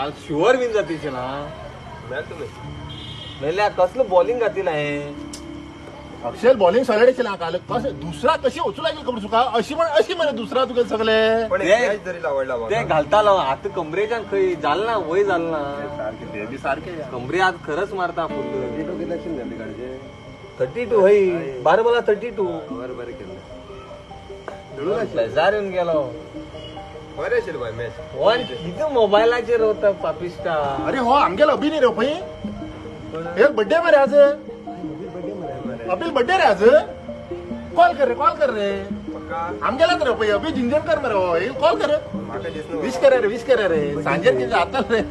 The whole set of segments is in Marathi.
काल शुअर विन जातीचे ना मेल्या कसलं बॉलिंग घातील आहे अक्षर बॉलिंग सॉलिड ना काल दुसरा कशी वचू लागेल खबर तुका अशी म्हणे दुसरा तुका सगळे ते घालतालो आता कमरेच्या खंय जाल ना वय जाल ना सारखे कमरे आज खरंच मारता फुल 32 हई बारा मला 32 बरोबर केलं हजार येऊन गेलो किती मोबाईलाचेर होता पापिस्टा अरे हो आमगेला अभि नाही रे पै हे बर्थडे मरे आज अभिल बर्थडे रे आज कॉल कर रे आमगेला तर पै अभि झिंजन कर मरे हो कॉल कर विश करा रे सांजे तिथे आता रे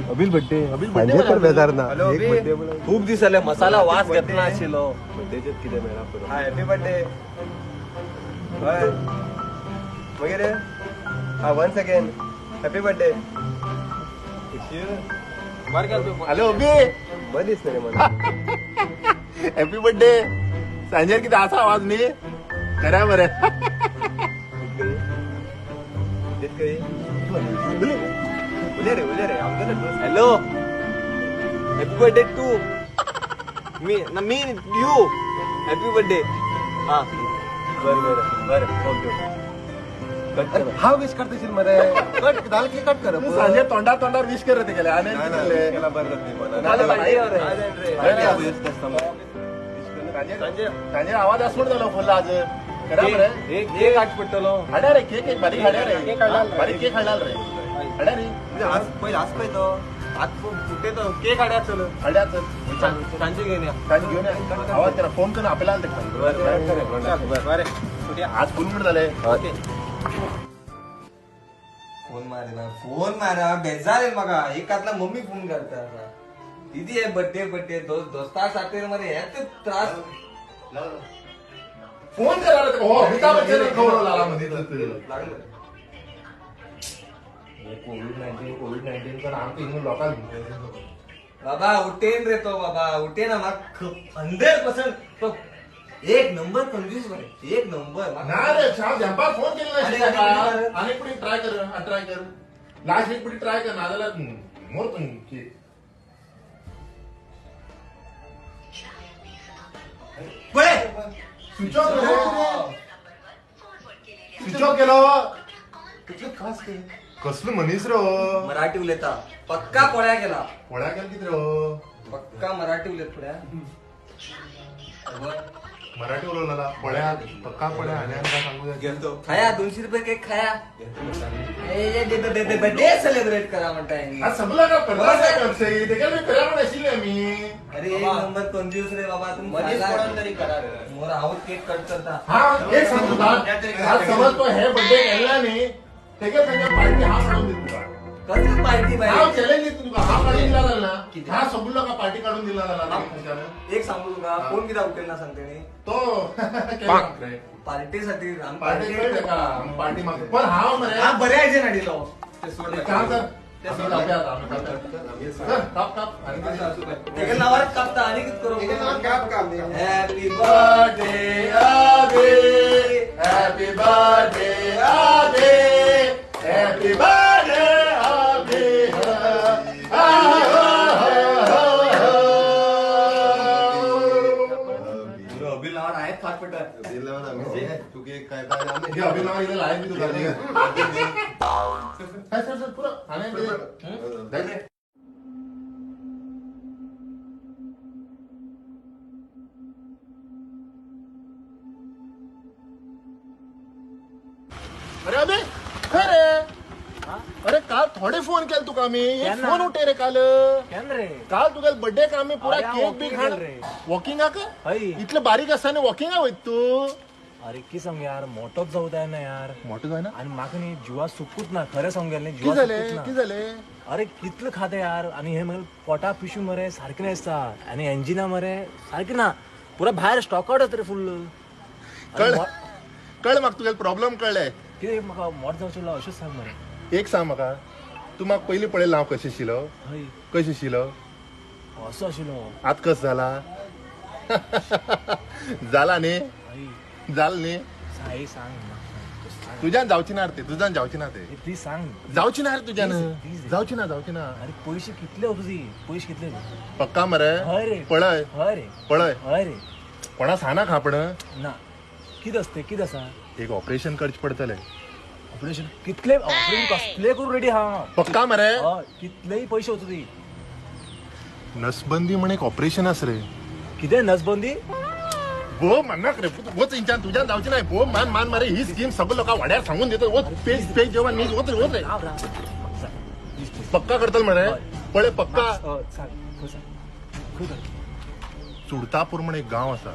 अभिल बर्थडे बेजार ना खूप दिसले मसाला वास घेतला आशिलो हॅपी बर्थडे वगैरे once again happy birthday hello Abhi बरं दिसतं रे मला हॅपी बर्थडे सांजेर किती असा आवाज नाही करा बरं उद्या रे आमचं hello happy birthday to me you happy birthday हा बरं ओके हा विश करतेशील मध्ये कट झालं की कट कर सांजे तोंडावर विश करत गेले आणि सांजे आवाज असोड झाला फुल आज करा बरं एक आठ पडटलो हाड्या रे केक बारीक हाड्या रे बारीक केक हाडाल रे हाड्या रे आज काय तो आज कुठे तर केक आड्या चल हाड्याच सांजे घेऊन या सांजे घेऊन या आवाज करा फोन करून आपल्याला आज फुल मिनिट झाले ओके फोन मारा बेजार बघा एकातला मम्मी फोन करता दीदी आहे बर्थडे दोस्ता साथीर मध्ये यात त्रास फोन करा रे हो अमिताभ बच्चन खबर लाला मध्ये लागलं कोविड-19 का नाम तो लोकांना बाबा उठेन रे तो बाबा उठेन मग 100% एक नंबर कंजूस बरे एक नंबर ना रे छाव जंपा फोन केला नाही आणि पुढे ट्राय कर लास्ट वीक पुढे ट्राय कर नादाला मोर पण की स्विच ऑफ केलो किती खास के कसलं मनीस रो मराठी उलयता पक्का पोळ्या गेला पोळ्या केल किती रो पक्का मराठी उलयत पोळ्या मराठी उलवला पोळ्या पक्का पोळ्या आणि काय सांगू घेतो खाया 200 रुपये केक खाया बर्थडे सेलिब्रेट करा म्हणताय आज सबला का करता काय करते ते काय मी करा म्हणशील मी अरे एक नंबर कंजूस रे बाबा तुम्ही तरी करा मोर आउट केक कट करता हा एक सांगतो का आज समज तो हे बर्थडे केला नाही ते काय सांगा पार्टी हा काढून दे तुला कसली पार्टी हा बाई चॅलेंज आहे तुला हा काढून दिला ना हा सबुला का पार्टी काढून दिला ना एक सांगू तुका कोण किती उठेल ना सांगते मी तो पार्टीसाठी पार्टी कळते का पार्टी मागतो पण हा मरे हा बरे आहे ना डिलो काम कर ते नावावर कापता आणि किती करू हॅपी बर्थडे अबे हॅपी बर्थडे अबे हॅपी बर्थडे अबे अभिल नावावर आहेत फाटपट तू काय हे अभिनव इथे लाईव्ह मी तुला काय सर पुरा आणि अरे अबे काय रे अरे काल थोडे फोन केल तुका मी एक फोन उठे रे काल काल तुका बर्थडे का मी पुरा केक बी खाण वॉकिंग का इतलं बारीक असताना वॉकिंग आहे तू अरे की सांग यार मोठोच जाऊ द्या ना यार मोठं जाय ना आणि माग नी जीवा सुकूत ना खरं सांगेल नाही की जीवा झाले सुकूत की ना झाले अरे कितलं खाते यार आणि हे मग पोटा पिशू मरे सारखे नासता आणि एंजिना मरे सारखे ना पुरा बाहेर स्टॉक आउट रे फुल कळ म्हाका तुगेलो प्रॉब्लेम कळ्ळें कितें म्हाका मोठ जावचो अशेंच सांग मरे एक सांग म्हाका तू म्हाका पयलीं पळयलें हांव कशें आशिल्लो हय कशें आशिल्लो असो आशिल्लो आत कस जाला जाला न्ही हय जाल न्ही साई सांग म्हाका. सांग तुझ्यान जावची ना रे ते, तुझ्यान जावची ना ते, प्लीज सांग. जावची ना रे तुझ्यान, Please. जावची ना जावची ना. अरे पैसे कितले हो तुझी, पैसे कितले पक्का मरे हय रे. पळय हय रे पळय हय रे कोणा सांगना खापण ना. कितें असते कितें आसा एक ऑपरेशन करचे पडतले. ऑपरेशन कितले ऑपरेशन कसले करून रेडी हा. पक्का मरे हय कितलेही पैसे होतो ती. नसबंदी म्हण एक ऑपरेशन आस रे. कितें नसबंदी. भो म्हणनाक रे वच इंच्यान तुझ्यान जावची नाही. भो मान मान मरे ही स्कीम सगळं लोकां वाड्यार सांगून देतो. वच पेज पेज जेव्हा न्यूज वच रे वच रे. राव राव प्लीज प्लीज. पक्का करतल मरे पळे पक्का. सांग खंय सांग खंय कर. चुडतापूर म्हण एक गांव आसा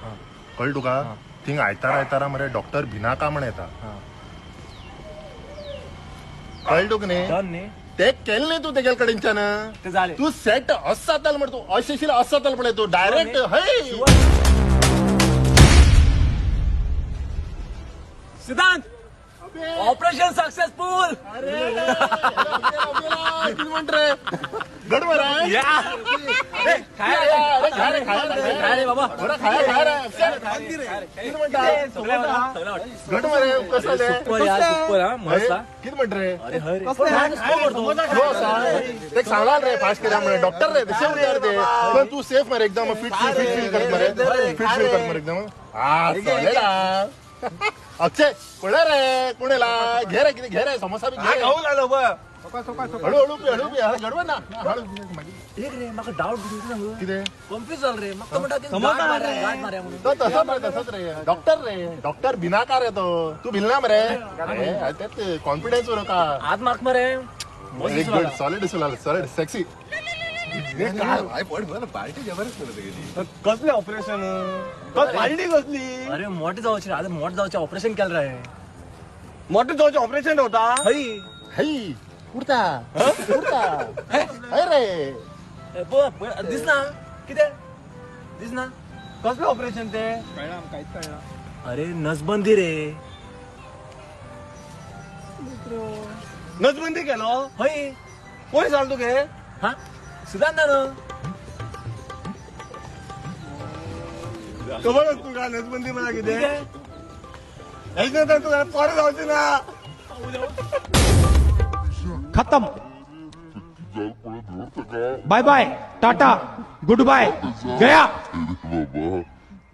हां कळ्ळें तुका. हां. थिंग आयतारा आयतारा मरे डॉक्टर भिनाका म्हण येता. हां कळ्ळें तुका न्ही. डन न्ही ते केलें न्ही तू तेगे कडेनच्यान. ते जाले. तू सेट असं जाताल म्हण तू अशें असं जाताल पळय तू डायरेक्ट हय. सिद्धांत ऑपरेशन सक्सेसफुल. किती म्हणत रे गड मरे. अरे काय रे अरे खा रे खा रे काय रे बाबा. बरं खाया खा रे. किती म्हणता गड मरे कसं ते सुपर यार सुपर हा मस्त हा. किती म्हणत रे. अरे हय रे हो सांग ते सांगला रे फास्ट केल्या म्हणे डॉक्टर रे ते सेफ यार ते. पण तू सेफ मरे एकदम फिट फील कर मरे फिट फील कर मरे एकदम. हा चालेल. अक्षय कोणा रे कोणाला घे रे किती घे रे समोसा बी घे. झालं बघ हळूहळू पी हळू पी गडबड ना हळू. एक रे म्हाका डाऊट सांग. किती कन्फ्युज जाल रे म्हाका म्हणटा की गाठ मारया म्हणून. तो तसंच रे डॉक्टर बिनाकार येतो. तू भिलना मरे त्यात कॉन्फिडन्स वर का. आज मार्क मरे एक good solid solid sexy. Party जबरदस्त करत गेली. कसले ऑपरेशन पार्टी कसली अरे मोठे जावचे रे. आता मोठे जावचे ऑपरेशन केलं रे. मोठे जाऊचे ऑपरेशन होता. हई हई उडता हय रे. दिसना कितें दिसना. कसले ऑपरेशन ते अरे नसबंदी रे. नसबंदी केलो. हय कोणी सांग तुगे. हा सिद्धांत खबर तुका नसबंदी मला किती तुला परत जावची ना. खत्म. Bye bye tata goodbye गया.